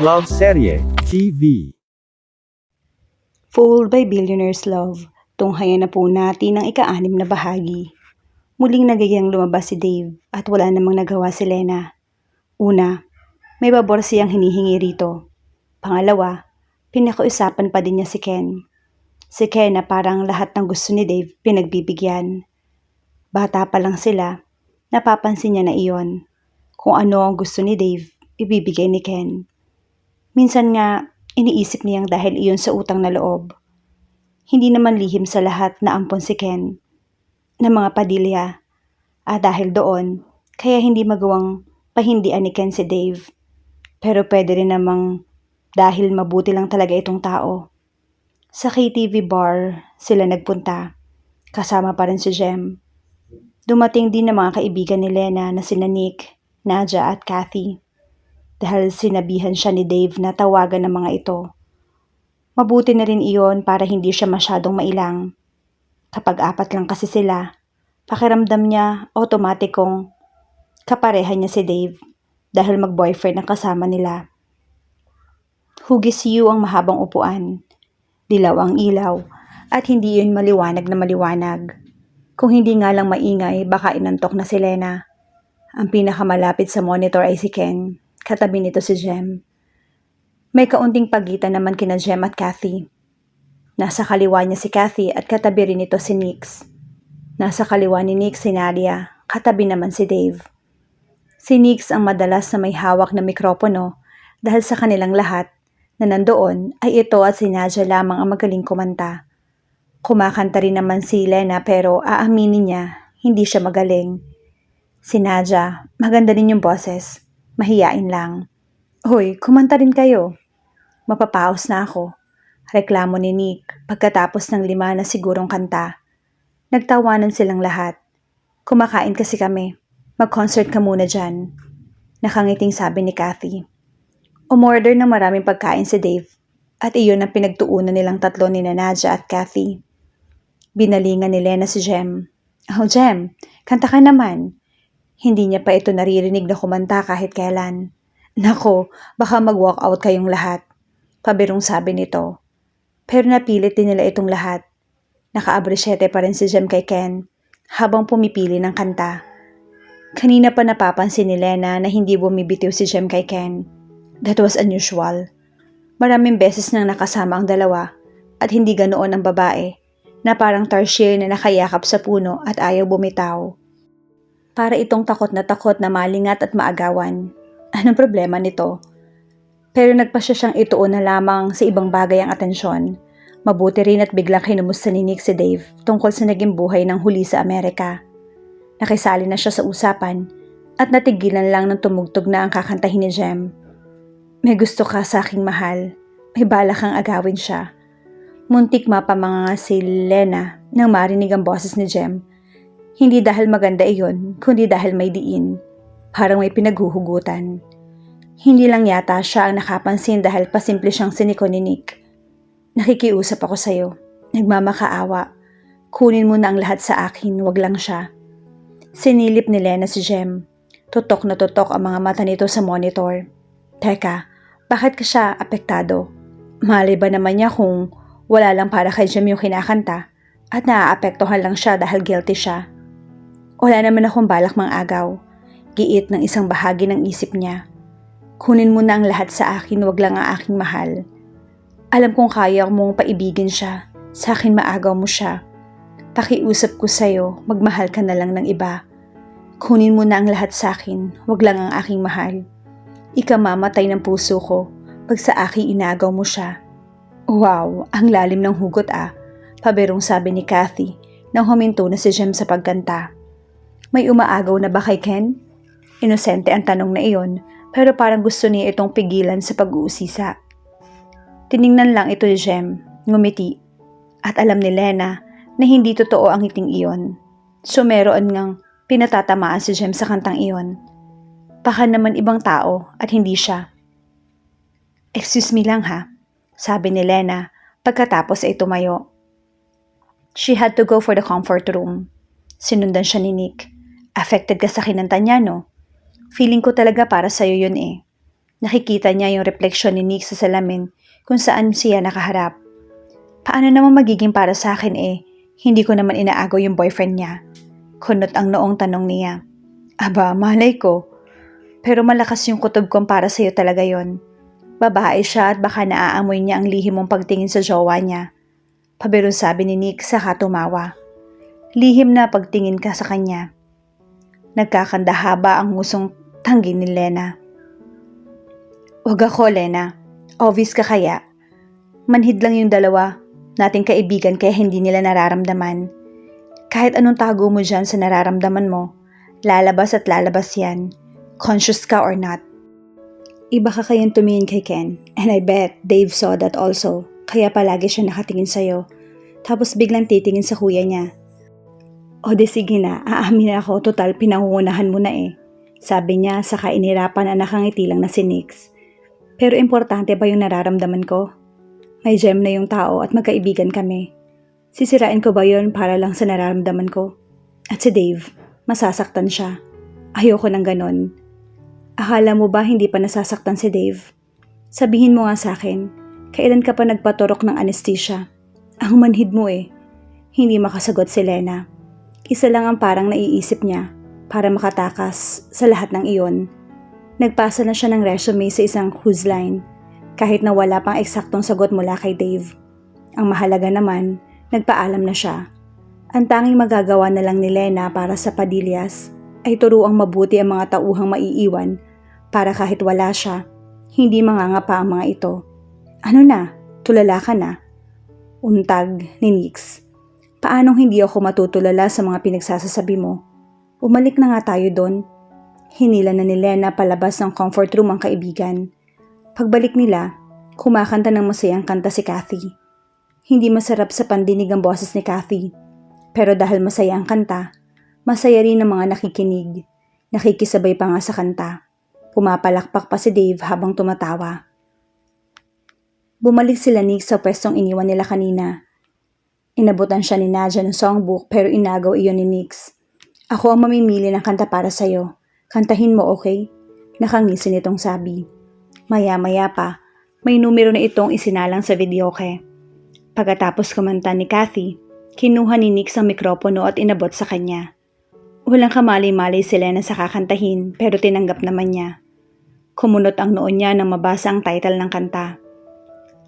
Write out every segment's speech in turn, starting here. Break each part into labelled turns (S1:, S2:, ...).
S1: Love Serye TV.
S2: Fooled by Billionaire's Love, tunghayan na po natin ang ika-6 na bahagi. Muling nagayang lumabas si Dave at wala namang nagawa si Lena. Una, may babor siyang hinihingi rito. Pangalawa, pinakiusapan pa din niya si Ken. Si Ken na parang lahat ng gusto ni Dave pinagbibigyan. Bata pa lang sila, napapansin niya na iyon. Kung ano ang gusto ni Dave, ibibigay ni Ken. Minsan nga, iniisip niyang dahil iyon sa utang na loob. Hindi naman lihim sa lahat na ampon si Ken na mga Padilla. At dahil doon, kaya hindi magawang pahindian ni Ken si Dave. Pero pwede rin namang dahil mabuti lang talaga itong tao. Sa KTV bar sila nagpunta. Kasama pa rin si Jem. Dumating din ng mga kaibigan ni Lena na sina Nick, Nadia at Kathy. Dahil sinabihan siya ni Dave na tawagan ng mga ito. Mabuti na rin iyon para hindi siya masyadong mailang. Kapag 4 lang kasi sila, pakiramdam niya automatikong kapareha niya si Dave dahil mag-boyfriend ang kasama nila. Hugis Yu ang mahabang upuan. Dilaw ang ilaw at hindi yun maliwanag na maliwanag. Kung hindi nga lang maingay, baka inantok na si Lena. Ang pinakamalapit sa monitor ay si Ken. Katabi nito si Jem. May kaunting pagitan naman kina Jem at Kathy. Nasa kaliwa niya si Kathy at katabi rin nito si Nix. Nasa kaliwa ni Nix si Nadia, katabi naman si Dave. Si Nix ang madalas na may hawak na mikropono dahil sa kanilang lahat na nandoon ay ito at si Nadia lamang ang magaling kumanta. Kumakanta rin naman si Lena pero aaminin niya, hindi siya magaling. Si Nadia, maganda din yung boses. Mahiyain lang. Hoy, kumanta rin kayo. Mapapaos na ako. Reklamo ni Nick pagkatapos ng 5 na sigurong kanta. Nagtawanan silang lahat. Kumakain kasi kami. Mag-concert ka muna dyan. Nakangiting sabi ni Kathy. Umorder ng maraming pagkain si Dave at iyon ang pinagtuunan nilang tatlo ni Nadia at Kathy. Binalingan ni Lena si Jem. Oh Jem, kanta ka naman. Hindi niya pa ito naririnig na kumanta kahit kailan. Nako, baka mag-walk out kayong lahat. Pabirong sabi nito. Pero napilit din nila itong lahat. Naka-abresyete pa rin si Jem kay Ken habang pumipili ng kanta. Kanina pa napapansin ni Lena na hindi bumibitiw si Jem kay Ken. That was unusual. Maraming beses nang nakasama ang dalawa at hindi ganoon ang babae na parang tarsier na nakayakap sa puno at ayaw bumitaw. Para itong takot na malingat at maagawan. Anong problema nito? Pero nagpasya siyang ituon na lamang sa ibang bagay ang atensyon. Mabuti rin at biglang kinumusta ni Nick si Dave tungkol sa naging buhay ng huli sa Amerika. Nakisali na siya sa usapan at natigilan lang ng tumugtog na ang kakantahin ni Jem. May gusto ka sa aking mahal. May balak kang agawin siya. Muntik mapamanga si Lena nang marinig ang boses ni Jem. Hindi dahil maganda iyon, kundi dahil may diin. Parang may pinaghuhugutan. Hindi lang yata siya ang nakapansin dahil pasimple siyang siniko ni Nick. Nakikiusap ako sa'yo. Nagmamakaawa. Kunin mo na ang lahat sa akin, wag lang siya. Sinilip ni Lena si Jem. Tutok na tutok ang mga mata nito sa monitor. Teka, bakit ka siya apektado? Malay ba naman niya kung wala lang para kay Jem yung kinakanta at naaapektuhan lang siya dahil guilty siya? Wala naman akong balak mang-agaw. Giit ng isang bahagi ng isip niya. Kunin mo na ang lahat sa akin, wag lang ang aking mahal. Alam kong kaya mong paibigin siya. Sa akin maagaw mo siya. Pakiusap ko sa'yo, magmahal ka na lang ng iba. Kunin mo na ang lahat sa akin, wag lang ang aking mahal. Ikamamatay ng puso ko pag sa akin inagaw mo siya. Wow, ang lalim ng hugot ah. Pabirong sabi ni Kathy nang huminto na si Jem sa pagkanta. May umaagaw na ba kay Ken? Inosente ang tanong na iyon, pero parang gusto niya itong pigilan sa pag-uusisa. Tiningnan lang ito ni Jem, ngumiti, at alam ni Lena na hindi totoo ang ngiting iyon. So meron ngang pinatatamaan si Jem sa kantang iyon. Baka naman ibang tao at hindi siya. Excuse me lang ha, sabi ni Lena pagkatapos ay tumayo. She had to go for the comfort room. Sinundan siya ni Nick. Affected ka sa kinanta niya, no? Feeling ko talaga para sa'yo yun eh. Nakikita niya yung refleksyon ni Nick sa salamin kung saan siya nakaharap. Paano naman magiging para sa akin hindi ko naman inaagaw yung boyfriend niya. Kunot ang noong tanong niya. Aba, malay ko. Pero malakas yung kutob kong para sa'yo talaga yon. Babae siya at baka naaamoy niya ang lihim mong pagtingin sa jowa niya. Pabirong sabi ni Nick saka tumawa. Lihim na pagtingin ka sa kanya. Nagkakandahaba ang ngusong tanggi ni Lena. Wag ako, Lena. Obvious ka kaya. Manhid lang yung dalawa nating kaibigan kaya hindi nila nararamdaman. Kahit anong tago mo dyan sa nararamdaman mo, lalabas at lalabas yan. Conscious ka or not. Iba ka kayang tumingin kay Ken, and I bet Dave saw that also, kaya palagi siya nakatingin sa'yo. Tapos biglang titingin sa kuya niya. O de sige na, aamin ako, total pinangungunahan mo na Sabi niya, saka inirapan na nakangiti lang na si Nix. Pero importante ba yung nararamdaman ko? May gem na yung tao at magkaibigan kami. Sisirain ko ba yun para lang sa nararamdaman ko? At si Dave, masasaktan siya. Ayoko ng ganon. Akala mo ba hindi pa nasasaktan si Dave? Sabihin mo nga sa akin, kailan ka pa nagpaturok ng anesthesia? Ang manhid mo Hindi makasagot si Lena. Isa lang ang parang naiisip niya para makatakas sa lahat ng iyon. Nagpasa na siya ng resume sa isang cruise line kahit na wala pang eksaktong sagot mula kay Dave. Ang mahalaga naman, nagpaalam na siya. Ang tanging magagawa na lang ni Lena para sa Padillas ay turuang mabuti ang mga tauhang maiiwan para kahit wala siya, hindi mangangapa ang mga ito. Ano na? Tulala ka na? Untag ni Nix. Paanong hindi ako matutulala sa mga pinagsasasabi mo? Umalik na nga tayo doon. Hinila na ni Lena palabas ng comfort room ang kaibigan. Pagbalik nila, kumakanta ng masayang kanta si Kathy. Hindi masarap sa pandinig ang boses ni Kathy. Pero dahil masaya ang kanta, masaya rin ang mga nakikinig. Nakikisabay pa nga sa kanta. Pumapalakpak pa si Dave habang tumatawa. Bumalik sila Nick sa pwestong iniwan nila kanina. Inabutan siya ni Nadia ng songbook pero inagaw iyon ni Nix. Ako ang mamimili ng kanta para sa'yo. Kantahin mo, okay? Nakangisi nitong sabi. Maya-maya pa, may numero na itong isinalang sa videoke. Pagkatapos kumanta ni Kathy, kinuha ni Nix ang mikropono at inabot sa kanya. Walang kamali-mali si Lena sa kakantahin pero tinanggap naman niya. Kumunot ang noon niya nang mabasa ang title ng kanta.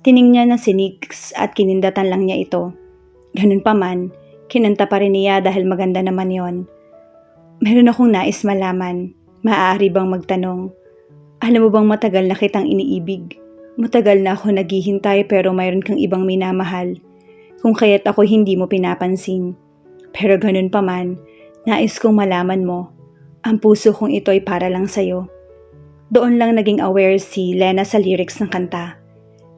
S2: Tiningnan na si Nix at kinindatan lang niya ito. Ganun pa man, kinanta pa rin niya dahil maganda naman yon. Meron akong nais malaman. Maaari bang magtanong? Alam mo bang matagal na kitang iniibig? Matagal na ako naghihintay pero mayroon kang ibang minamahal. Kung kaya't ako hindi mo pinapansin. Pero ganun pa man, nais kong malaman mo. Ang puso kong ito ay para lang sa'yo. Doon lang naging aware si Lena sa lyrics ng kanta.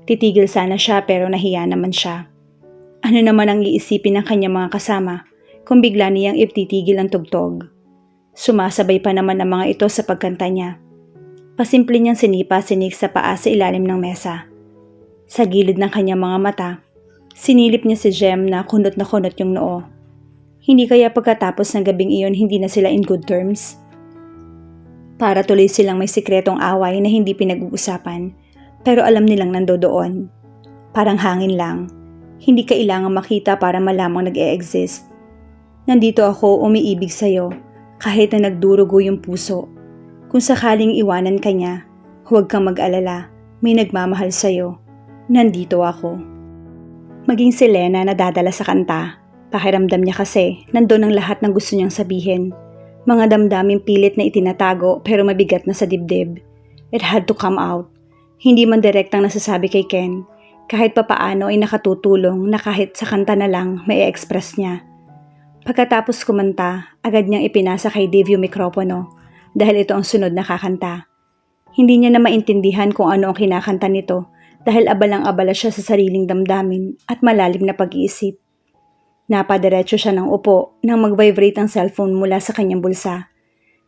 S2: Titigil sana siya pero nahiya naman siya. Ano naman ang iisipin ng kanyang mga kasama kung bigla niyang ititigil ang tugtog? Sumasabay pa naman ang mga ito sa pagkanta niya. Pasimple niyang sinipa si Nick sa paa sa ilalim ng mesa. Sa gilid ng kanyang mga mata, sinilip niya si Jem na kunot yung noo. Hindi kaya pagkatapos ng gabing iyon hindi na sila in good terms? Para tuloy silang may sikretong away na hindi pinag-uusapan, pero alam nilang nandoon. Parang hangin lang. Hindi kailangang makita para malamang nag-e-exist. Nandito ako umiibig sa'yo, kahit na nagdurugo yung puso. Kung sakaling iwanan ka niya, huwag kang mag-alala, may nagmamahal sa'yo. Nandito ako. Maging si Lena nadadala sa kanta. Pakiramdam niya kasi, nandun ang lahat ng gusto niyang sabihin. Mga damdaming pilit na itinatago pero mabigat na sa dibdib. It had to come out. Hindi man direktang nasasabi kay Ken. Kahit papaano ay nakatutulong na kahit sa kanta na lang may express niya. Pagkatapos kumanta, agad niyang ipinasa kay Dave yung mikropono dahil ito ang sunod na kakanta. Hindi niya na maintindihan kung ano ang kinakanta nito dahil abalang-abala siya sa sariling damdamin at malalim na pag-iisip. Napadiretso siya ng upo nang mag-vibrate ang cellphone mula sa kanyang bulsa.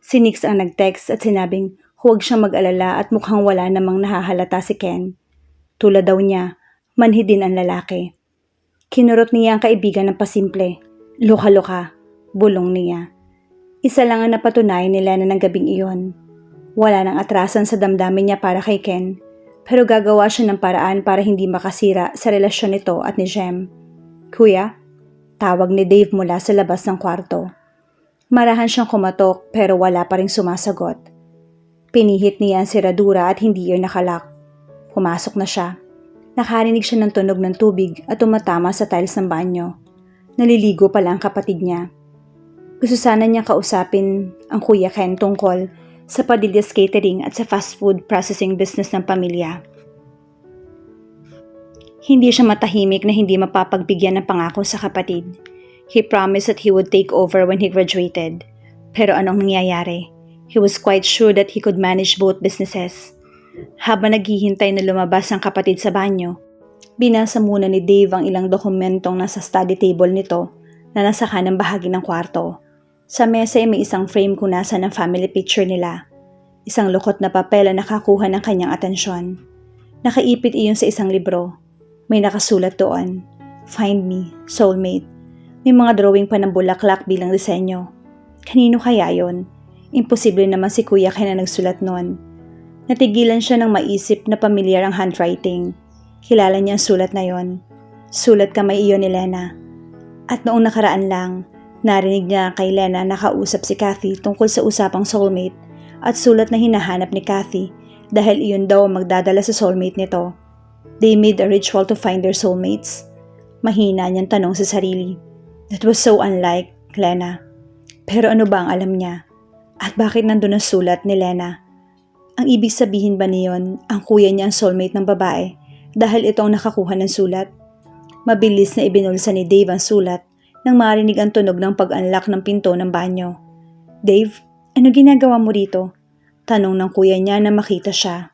S2: Si Nix ang nag-text at sinabing huwag siyang mag-alala at mukhang wala namang nahahalata si Ken. Tulad daw niya, manhid din ang lalaki. Kinurot niya ang kaibigan ng pasimple. Luka-luka, bulong niya. Isa lang ang napatunayan nila na ng gabing iyon. Wala nang atrasan sa damdamin niya para kay Ken, pero gagawa siya ng paraan para hindi makasira sa relasyon nito at ni Jem. Kuya, tawag ni Dave mula sa labas ng kwarto. Marahan siyang kumatok pero wala pa ring sumasagot. Pinihit niya ang siradura at hindi yun nakalak. Pumasok na siya. Nakarinig siya ng tunog ng tubig at tumatama sa tiles ng banyo. Naliligo pala ang kapatid niya. Gusto sana niya kausapin ang Kuya Ken tungkol sa Padillas Catering at sa fast food processing business ng pamilya. Hindi siya matahimik na hindi mapapagbigyan ng pangako sa kapatid. He promised that he would take over when he graduated. Pero anong nangyayari? He was quite sure that he could manage both businesses. Habang naghihintay na lumabas ang kapatid sa banyo, binasa muna ni Dave ang ilang dokumentong nasa study table nito na nasa kanang bahagi ng kwarto. Sa mesa ay may isang frame kung nasa ng family picture nila. Isang lukot na papel ang nakakuha ng kanyang atensyon. Nakaipit iyon sa isang libro. May nakasulat doon, "Find me, soulmate." May mga drawing pa ng bulaklak bilang disenyo. Kanino kaya yon? Imposible naman si Kuya Ken na nagsulat noon. Natigilan siya ng maisip na pamilyar ang handwriting. Kilala niya ang sulat na yon. Sulat kamay iyon ni Lena. At noong nakaraan lang, narinig niya kay Lena nakausap si Kathy tungkol sa usapang soulmate at sulat na hinahanap ni Kathy dahil iyon daw magdadala sa soulmate nito. They made a ritual to find their soulmates. Mahina niyang tanong sa sarili. That was so unlike Lena. Pero ano ba ang alam niya? At bakit nandun ang sulat ni Lena? Ang ibig sabihin ba niyon ang kuya niya ang soulmate ng babae dahil ito ang nakakuha ng sulat? Mabilis na ibinulsa ni Dave ang sulat nang marinig ang tunog ng pag-unlock ng pinto ng banyo. Dave, ano ginagawa mo rito? Tanong ng kuya niya na makita siya.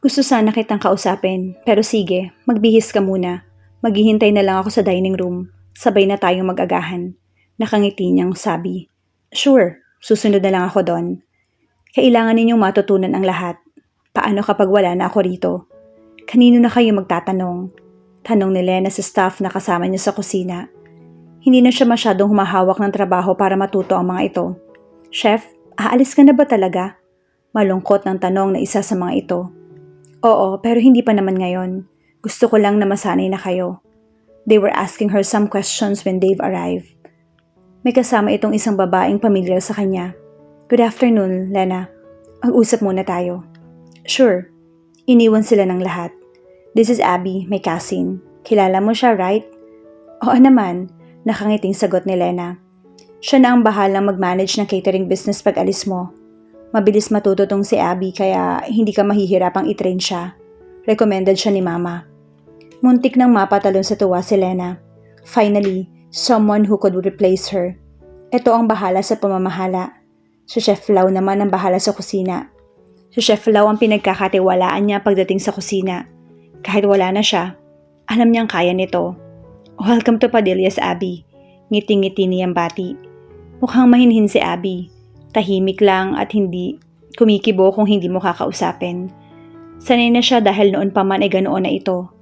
S2: Gusto sana kitang kausapin, pero sige, magbihis ka muna. Maghihintay na lang ako sa dining room. Sabay na tayong mag-agahan. Nakangiti niyang sabi. Sure, susunod na lang ako doon. Kailangan ninyong matutunan ang lahat. Paano kapag wala na ako rito? Kanino na kayo magtatanong? Tanong ni Lena sa staff na kasama niya sa kusina. Hindi na siya masyadong humahawak ng trabaho para matuto ang mga ito. Chef, aalis ka na ba talaga? Malungkot ng tanong na isa sa mga ito. Oo, pero hindi pa naman ngayon. Gusto ko lang na masanay na kayo. They were asking her some questions when Dave arrived. May kasama itong isang babaeng pamilyar sa kanya. Good afternoon, Lena. Mag-usap muna tayo. Sure. Iniwan sila ng lahat. This is Abby, my cousin. Kilala mo siya, right? Oo naman, nakangiting sagot ni Lena. Siya na ang bahalang mag-manage ng catering business pag alis mo. Mabilis matuto tong si Abby kaya hindi ka mahihirapang i-train siya. Recommended siya ni Mama. Muntik nang mapatalon sa tuwa si Lena. Finally, someone who could replace her. Ito ang bahala sa pamamahala. Si Chef Lau naman ang bahala sa kusina. Si Chef Lau ang pinagkakatiwalaan niya pagdating sa kusina. Kahit wala na siya, alam niyang kaya nito. Welcome to Padillas, Abby. Ngiti-ngiti niyang bati. Mukhang mahinhin si Abby. Tahimik lang at hindi kumikibo kung hindi mo kakausapin. Sanay na siya dahil noon pa man ay ganoon na ito.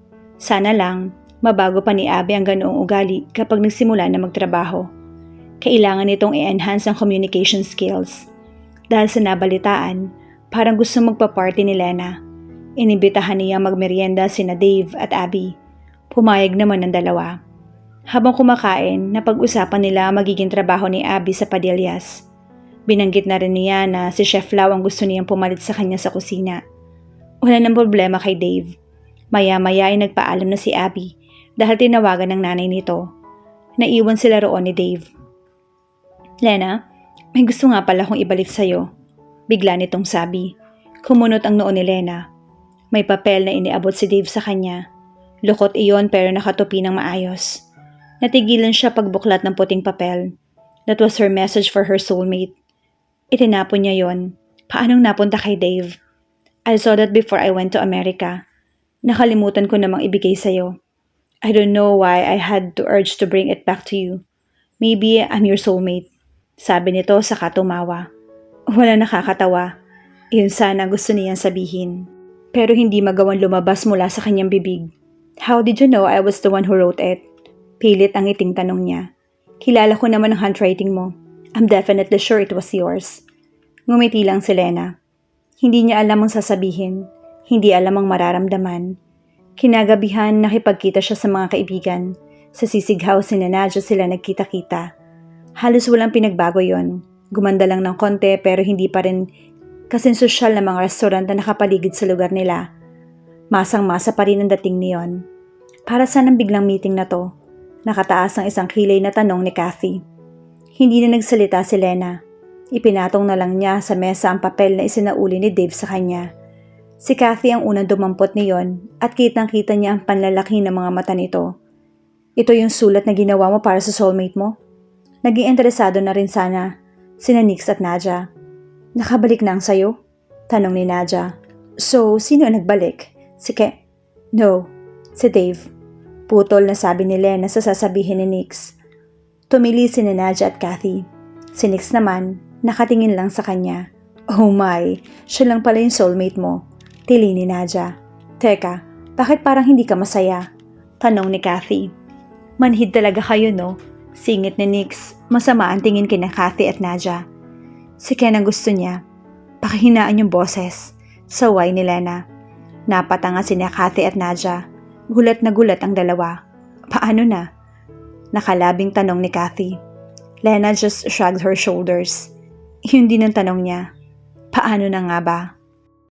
S2: Sana lang, mabago pa ni Abby ang ganoong ugali kapag nagsimula na magtrabaho. Kailangan nitong i-enhance ang communication skills. Dahil sa nabalitaan, parang gusto magpa-party ni Lena. Inibitahan niya magmerienda sina Dave at Abby. Pumayag naman ng dalawa. Habang kumakain, napag-usapan nila magiging trabaho ni Abby sa Padillas. Binanggit na rin niya na si Chef Lau ang gusto niyang pumalit sa kanya sa kusina. Wala nang problema kay Dave. Maya-maya ay nagpaalam na si Abby dahil tinawagan ng nanay nito. Naiwan sila roon ni Dave. Lena, may gusto nga pala kong ibalik sa'yo. Bigla nitong sabi. Kumunot ang noon ni Lena. May papel na iniabot si Dave sa kanya. Lukot iyon pero nakatupi ng maayos. Natigilan siya pagbuklat ng puting papel. That was her message for her soulmate. Itinapon niya yon. Paanong napunta kay Dave? I saw that before I went to America. Nakalimutan ko namang ibigay sa'yo. I don't know why I had to urge to bring it back to you. Maybe I'm your soulmate. Sabi nito saka tumawa. Wala nakakatawa. Iyon sana gusto niyang sabihin. Pero hindi magawang lumabas mula sa kanyang bibig. How did you know I was the one who wrote it? Pilit ang iting tanong niya. Kilala ko naman ang handwriting mo. I'm definitely sure it was yours. Ngumiti lang si Lena. Hindi niya alam ang sasabihin, hindi alam ang mararamdaman. Kinagabihan nakipagkita siya sa mga kaibigan. Sa Sisig House ni Nadja sila nagkita-kita. Halos walang pinagbago yon. Gumanda lang ng konti pero hindi pa rin kasing sosyal na mga restaurant na nakapaligid sa lugar nila. Masang-masa pa rin ang dating niyon. Para saan ang biglang meeting na to? Nakataas ang isang kilay na tanong ni Kathy. Hindi na nagsalita si Lena. Ipinatong na lang niya sa mesa ang papel na isinauli ni Dave sa kanya. Si Kathy ang unang dumampot niyon at kitang-kita niya ang panlalaki ng mga mata nito. Ito yung sulat na ginawa mo para sa soulmate mo? Naging interesado na rin sana sina Nix at Nadja. Nakabalik na ang sayo? Tanong ni Nadja. So, sino ang nagbalik? No, si Dave. Putol na sabi ni Lena sa sasabihin ni Nix. Tumili si Nadja at Kathy. Si Nix naman, nakatingin lang sa kanya. Oh my, siya lang pala yung soulmate mo. Tili ni Nadja. Teka, bakit parang hindi ka masaya? Tanong ni Kathy. Manhid talaga kayo no? Singit ni Nix, masama ang tingin kina Kathy at Nadja. Si Ken ang gusto niya. Pakihinaan yung boses. Saway ni Lena. Napatanga sina Kathy at Nadja. Gulat na gulat ang dalawa. Paano na? Nakalabing tanong ni Kathy. Lena just shrugged her shoulders. Yun din ang tanong niya. Paano na nga ba?